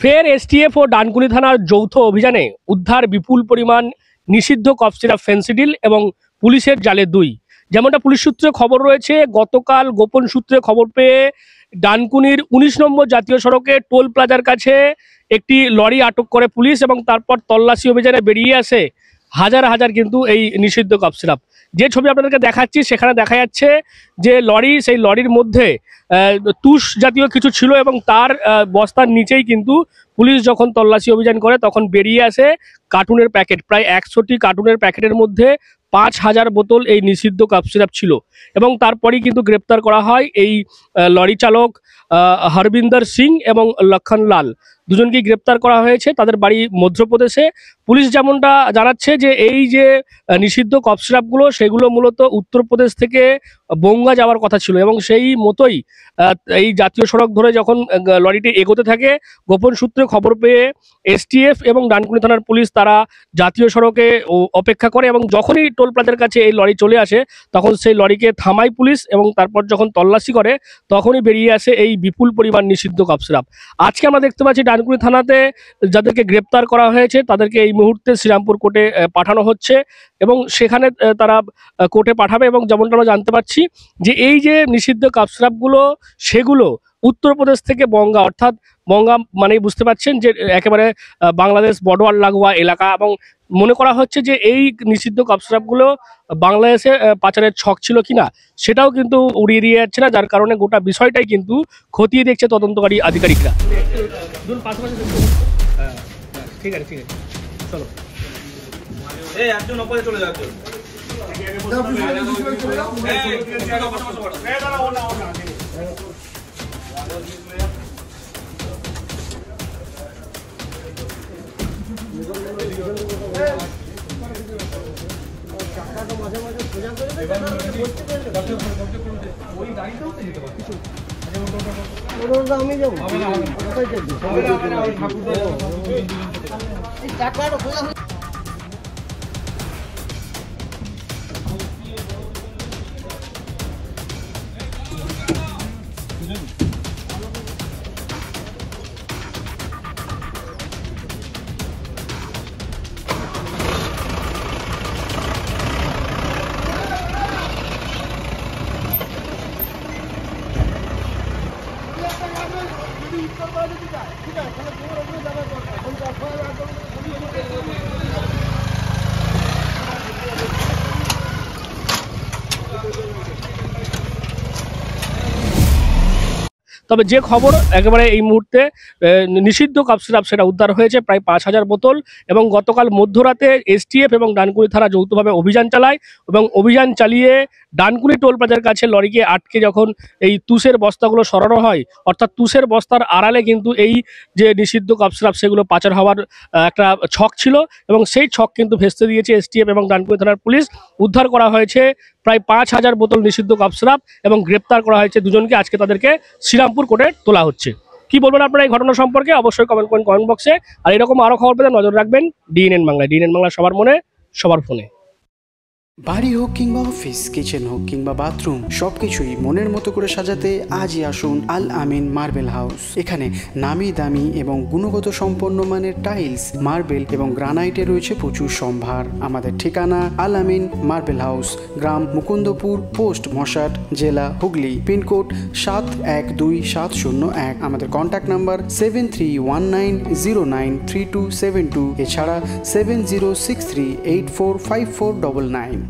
ফের এসটিএফ ও ডানকুনি থানার যৌথ অভিযানে উদ্ধার বিপুল পরিমাণ নিষিদ্ধ কফ সিরাপ ফেন্সিডিল এবং পুলিশের জালে 2। যেমনটা পুলিশ সূত্রে খবর রয়েছে, গতকাল গোপন সূত্রে খবর পেয়ে ডানকুনির 19 নম্বর জাতীয় সড়কে টোল প্লাজার কাছে একটি লরি আটক করে পুলিশ এবং তারপর তল্লাশি অভিযানে বেরিয়ে আসে হাজার হাজার কিন্তু এই নিষিদ্ধ কফ সিরাপ। যে ছবি আপনাদেরকে দেখাচ্ছি সেখানে দেখা যাচ্ছে যে সেই লরির মধ্যে তুষ জাতীয় কিছু ছিল এবং তার বস্তার নিচেই কিন্তু পুলিশ যখন তল্লাশি অভিযান করে তখন বেরিয়ে আসে কার্টুনের প্যাকেট, প্রায় 100টি কার্টুনের প্যাকেটের মধ্যে 5000 বোতল এই নিষিদ্ধ কফ সিরাপ ছিল। এবং তারপরেই কিন্তু গ্রেপ্তার করা হয় এই লরি চালক হরবিন্দর সিং এবং লক্ষণ লাল, দুজনকেই গ্রেপ্তার করা হয়েছে। তাদের বাড়ি মধ্যপ্রদেশে। পুলিশ যেমনটা জানাচ্ছে যে এই যে নিষিদ্ধ কফ সিরাপগুলো সেগুলো মূলত উত্তরপ্রদেশ থেকে বনগাঁ যাওয়ার কথা ছিল এবং সেই মতোই এই জাতীয় সড়ক ধরে যখন লরিটি এগোতে থাকে, গোপন সূত্রে খবর পেয়ে এসটিএফ এবং ডানকুনি থানার পুলিশ তারা জাতীয় সড়কে অপেক্ষা করে এবং যখনই টোল প্লাজার কাছে এই লরি চলে আসে তখন সেই লরিকে থামায় পুলিশ এবং তারপর যখন তল্লাশি করে তখনই বেরিয়ে আসে এই বিপুল পরিমাণ নিষিদ্ধ কফ সিরাপ। আজকে আমরা দেখতে পাচ্ছি ডানকুনি থানাতে যাদেরকে গ্রেপ্তার করা হয়েছে তাদেরকে এই মুহূর্তে শ্রীরামপুর কোর্টে পাঠানো হচ্ছে এবং সেখানে তারা কোর্টে পাঠাবে। এবং যেমনটা আমরা জানতে পারছি যে এই যে নিষিদ্ধ কফ সিরাপগুলো সেগুলো উত্তরপ্রদেশ থেকে বনগাঁ, অর্থাৎ বনগাঁ মানেই বুঝতে পারছেন যে একেবারে বাংলাদেশ বর্ডার লাগোয়া এলাকা, এবং মনে করা হচ্ছে যে এই নিষিদ্ধ কফ সিরাপগুলো বাংলাদেশে পাচারের ছক ছিল কিনা সেটাও কিন্তু উড়িয়ে দিয়ে যাচ্ছে না, যার কারণে গোটা বিষয়টাই কিন্তু খতিয়ে দেখছে তদন্তকারী আধিকারিকরা। ঠিক আছে ঠিক আছে, চলো একজন ওপরে চলে যাচ্ছে। আমি যাবো তবে যে খবর একেবারে এই মুহূর্তে নিষিদ্ধ কফ সিরাপ সেটা উদ্ধার হয়েছে প্রায় 5000 বোতল এবং গতকাল মধ্যরাতে এসটিএফ এবং ডানকুনি থানা যৌথভাবে অভিযান চালায় এবং অভিযান চালিয়ে ডানকুনি টোল প্লাজার কাছে লরিকে আটকে যখন এই তুষের বস্তাগুলো সরানো হয়, অর্থাৎ তুষের বস্তার আড়ালে কিন্তু এই যে নিষিদ্ধ কফ সিরাপ সেগুলো পাচার হওয়ার একটা ছক ছিল এবং সেই ছক কিন্তু ভেস্তে দিয়েছে এসটিএফ এবং ডানকুনি থানার পুলিশ। উদ্ধার করা হয়েছে প্রায় 5000 বোতল নিষিদ্ধ কফ সিরাপ এবং গ্রেপ্তার করা হয়েছে দুজনকে। আজকে তাদেরকে শ্রীরামপুর কোর্টে তোলা হচ্ছে। কি বলবেন আপনারা এই ঘটনা সম্পর্কে অবশ্যই কমেন্ট করেন কমেন্ট বক্সে। আর এরকম আরো খবর পেতে নজর রাখবেন ডিএনএন বাংলায়। ডিএনএন বাংলা সবার মনে সবার ফোনে। বাড়ি হোক কিংবা অফিস, কিচেন হোক কিংবা বাথরুম, সবকিছুই মনের মতো করে সাজাতে আজই আসুন আল আমিন মার্বেল হাউস। এখানে নামি দামি এবং গুণগত সম্পন্ন মানের টাইলস, মার্বেল এবং গ্রানাইটে রয়েছে প্রচুর সম্ভার। আমাদের ঠিকানা আল আমিন মার্বেল হাউস, গ্রাম মুকুন্দপুর, পোস্ট মশাট, জেলা হুগলি, পিনকোড 712701। আমাদের কন্ট্যাক্ট নাম্বার 7319093272, এছাড়া 7063845499।